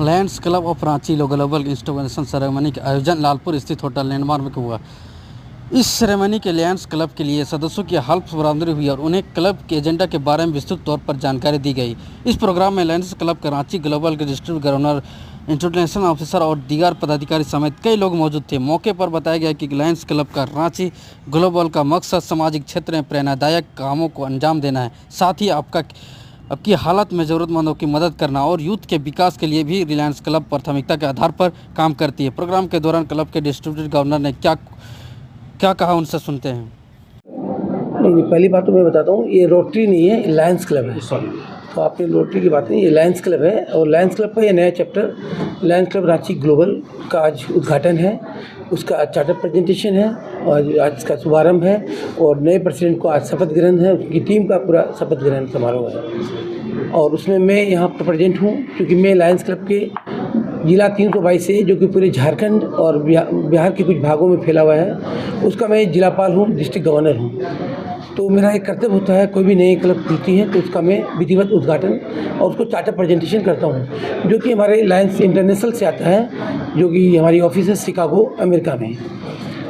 Lions club of Ranchi global installation ceremony का आयोजन लालपुर स्थित होटल लैंडमार्क में हुआ। इस सेरेमनी के लायंस क्लब के लिए सदस्यों की हल्फ बरामदरी हुई और उन्हें क्लब के एजेंडा के बारे में विस्तृत तौर पर जानकारी दी गई। इस प्रोग्राम में लायंस क्लब के रांची ग्लोबल के डिस्ट्रिक्ट गवर्नर, इंटरनेशनल ऑफिसर और दीगर पदाधिकारी समेत कई लोग मौजूद थे। मौके पर बताया गया कि लायंस क्लब का रांची ग्लोबल का मकसद सामाजिक क्षेत्र में प्रेरणादायक कामों को अंजाम देना है, साथ ही आपकी हालत में ज़रूरतमंदों की मदद करना और यूथ के विकास के लिए भी रिलायंस क्लब प्राथमिकता के आधार पर काम करती है। प्रोग्राम के दौरान क्लब के डिस्ट्रिक्ट गवर्नर ने क्या कहा, उनसे सुनते हैं। नहीं, पहली बात तो मैं बताता हूँ, ये रोटरी नहीं है, लायंस क्लब है। तो आपने रोटरी की बात नहीं, ये लायंस क्लब है और लायंस क्लब का ये नया chapter Lions club Ranchi global का आज उद्घाटन है। उसका चार्टर प्रेजेंटेशन है और आज इसका शुभारंभ है और नए प्रेसिडेंट को आज शपथ ग्रहण है। उनकी टीम का पूरा शपथ ग्रहण समारोह है और उसमें मैं यहाँ पर प्रेजेंट हूँ क्योंकि मैं लायंस क्लब के जिला 322 है जो कि पूरे झारखंड और बिहार के कुछ भागों में फैला हुआ है, उसका मैं जिलापाल हूँ, डिस्ट्रिक्ट गवर्नर हूँ। तो मेरा एक कर्तव्य होता है, कोई भी नई क्लब खुलती है तो उसका मैं विधिवत उद्घाटन और उसको चार्टर प्रेजेंटेशन करता हूँ, जो कि हमारे लायंस इंटरनेशनल से आता है, जो कि हमारी ऑफिस है शिकागो अमेरिका में,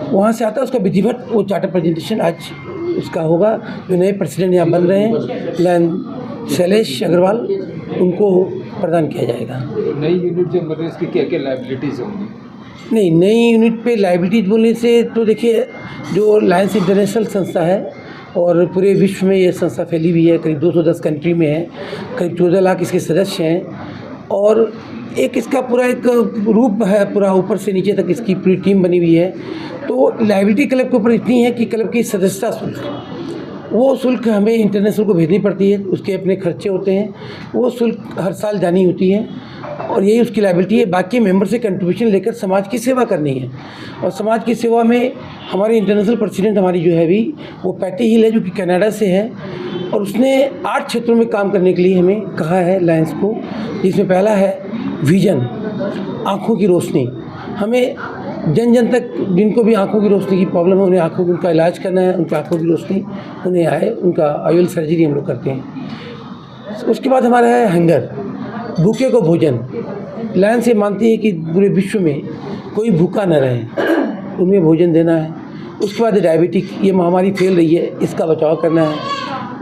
वहाँ से आता है। उसका विधिवत वो चार्टर प्रेजेंटेशन आज उसका होगा। जो नए प्रेसिडेंट यहाँ बन रहे हैं शैलेश अग्रवाल, उनको प्रदान किया जाएगा। नई यूनिट जो बने इसकी क्या क्या लायबिलिटीज़ होंगी? नहीं, नई यूनिट पे लायबिलिटीज़ बोलने से तो देखिए, जो लायंस इंटरनेशनल संस्था है और पूरे विश्व में ये संस्था फैली हुई है, करीब 210 कंट्री में है, करीब 14 लाख इसके सदस्य हैं और एक इसका पूरा एक रूप है, पूरा ऊपर से नीचे तक इसकी पूरी टीम बनी हुई है। तो लायबिलिटी क्लब के ऊपर इतनी है कि क्लब की सदस्यता शुल्क, वो शुल्क हमें इंटरनेशनल को भेजनी पड़ती है, उसके अपने खर्चे होते हैं, वो शुल्क हर साल जानी होती है और यही उसकी लायबिलिटी है। बाकी मेंबर से कंट्रीब्यूशन लेकर समाज की सेवा करनी है और समाज की सेवा में हमारे इंटरनेशनल प्रेसिडेंट हमारी जो है अभी वो पैटी हिल है, जो कि कनाडा से है और उसने 8 क्षेत्रों में काम करने के लिए हमें कहा है लायंस को, जिसमें पहला है विजन, आँखों की रोशनी। हमें जन जन तक जिनको भी आँखों की रोशनी की प्रॉब्लम है, उन्हें आँखों उनका इलाज करना है, उनकी आँखों की रोशनी उन्हें आए, उनका आईओएल सर्जरी हम लोग करते हैं। उसके बाद हमारा है हंगर, भूखे को भोजन। लायंस ये मानती है कि पूरे विश्व में कोई भूखा न रहे, उन्हें भोजन देना है। उसके बाद है डायबिटिक, ये महामारी फैल रही है, इसका बचाव करना है।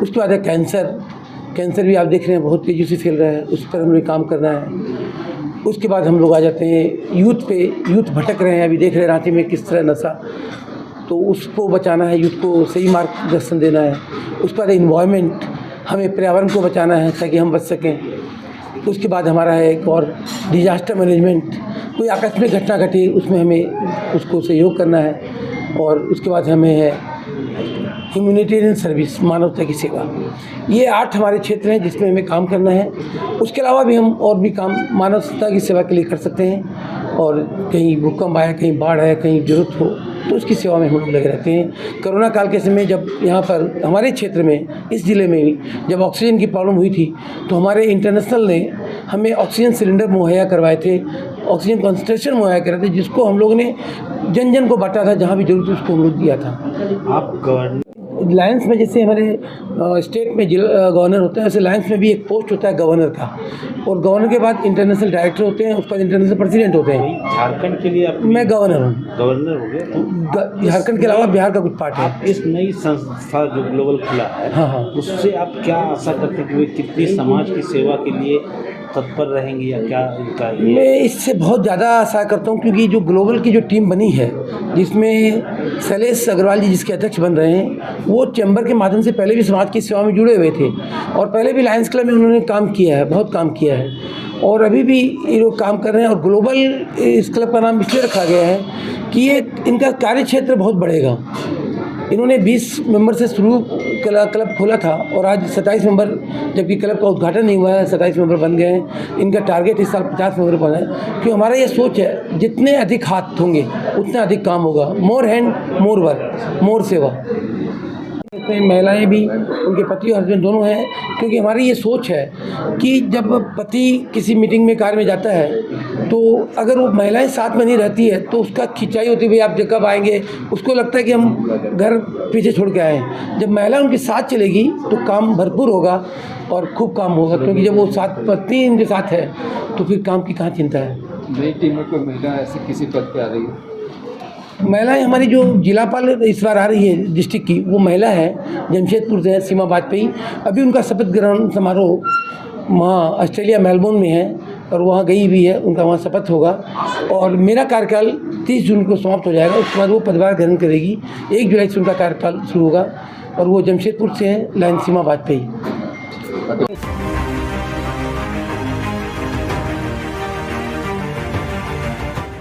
उसके बाद है कैंसर भी आप देख रहे हैं बहुत तेज़ी से फैल रहा है, उस पर हमें काम करना है। उसके बाद हम लोग आ जाते हैं यूथ पे। यूथ भटक रहे हैं, अभी देख रहे हैं रांची में किस तरह नशा, तो उसको बचाना है, यूथ को सही मार्गदर्शन देना है। उसके बाद इन्वायरमेंट, हमें पर्यावरण को बचाना है ताकि हम बच सकें। उसके बाद हमारा है एक और डिजास्टर मैनेजमेंट, कोई आकस्मिक घटना घटी उसमें हमें उसको सहयोग करना है। और उसके बाद हमें है ह्यूमैनिटेरियन सर्विस, मानवता की सेवा। ये 8 हमारे क्षेत्र हैं जिसमें हमें काम करना है। उसके अलावा भी हम और भी काम मानवता की सेवा के लिए कर सकते हैं और कहीं भूकंप आया, कहीं बाढ़ आया, कहीं जरूरत हो तो उसकी सेवा में हम लोग लगे रहते हैं। कोरोना काल के समय जब यहाँ पर हमारे क्षेत्र में, इस ज़िले में भी जब ऑक्सीजन की प्रॉब्लम हुई थी तो हमारे इंटरनेशनल ने हमें ऑक्सीजन सिलेंडर मुहैया करवाए थे, ऑक्सीजन कंसंट्रेशन मुहैया करवाए थे, जिसको हम लोगों ने जन जन को बांटा था, जहाँ भी जरूरत थी उसको हम लोग दिया था। आप लायंस में जैसे हमारे स्टेट में गवर्नर होते हैं, वैसे लायंस में भी एक पोस्ट होता है गवर्नर का, और गवर्नर के बाद इंटरनेशनल डायरेक्टर होते हैं, उसके बाद इंटरनेशनल प्रेसिडेंट होते हैं। झारखंड के लिए मैं गवर्नर हूँ। गवर्नर हो गए? झारखंड के अलावा बिहार का कुछ पार्ट है। आप इस नई संस्था जो ग्लोबल खुला है, हाँ, उससे आप क्या आशा करते हैं कि वे कितनी समाज की सेवा के लिए तत्पर रहेंगे या क्या इनका? मैं इससे बहुत ज़्यादा आशा करता हूँ क्योंकि जो ग्लोबल की जो टीम बनी है, जिसमें शैलेश अग्रवाल जी जिसके अध्यक्ष बन रहे हैं, वो चैम्बर के माध्यम से पहले भी समाज की सेवा में जुड़े हुए थे और पहले भी लायंस क्लब में उन्होंने काम किया है, बहुत काम किया है और अभी भी ये लोग काम कर रहे हैं। और ग्लोबल इस क्लब का नाम इसलिए रखा गया है कि ये इनका कार्य क्षेत्र बहुत बढ़ेगा। इन्होंने 20 मेंबर से शुरू क्लब खोला था और आज 27 मेंबर, जबकि क्लब का उद्घाटन नहीं हुआ है, 27 मेंबर बन गए हैं। इनका टारगेट इस साल 50 मेंबर बना है, क्योंकि हमारा ये सोच है जितने अधिक हाथ होंगे उतना अधिक काम होगा। मोर हैंड मोर वर्क, मोर सेवा। इसमें महिलाएं भी, उनके पति और हस्बैंड दोनों हैं, क्योंकि हमारी ये सोच है कि जब पति किसी मीटिंग में कार में जाता है तो अगर वो महिलाएं साथ में नहीं रहती है तो उसका खिंचाई होती है, भाई आप कब आएंगे, उसको लगता है कि हम घर पीछे छोड़ के आए हैं। जब महिला उनके साथ चलेगी तो काम भरपूर होगा और खूब काम होगा, क्योंकि जब वो साथ पत्नी उनके साथ है तो फिर काम की कहाँ चिंता है। नई टीम में कोई महिला ऐसे किसी पद पे आ रही है? महिलाएं हमारी जो जिलापाल इस बार आ रही है डिस्ट्रिक्ट की, वो महिला है, जमशेदपुर से है, सीमा वाजपेयी। अभी उनका शपथ ग्रहण समारोह वहाँ ऑस्ट्रेलिया मेलबोर्न में है और वहाँ गई भी है, उनका वहाँ शपथ होगा। और मेरा कार्यकाल 30 जून को समाप्त हो जाएगा, उसके बाद वो पदभार ग्रहण करेगी। 1 जुलाई से उनका कार्यकाल शुरू होगा और वो जमशेदपुर से है, लाइन सीमा वाजपेयी।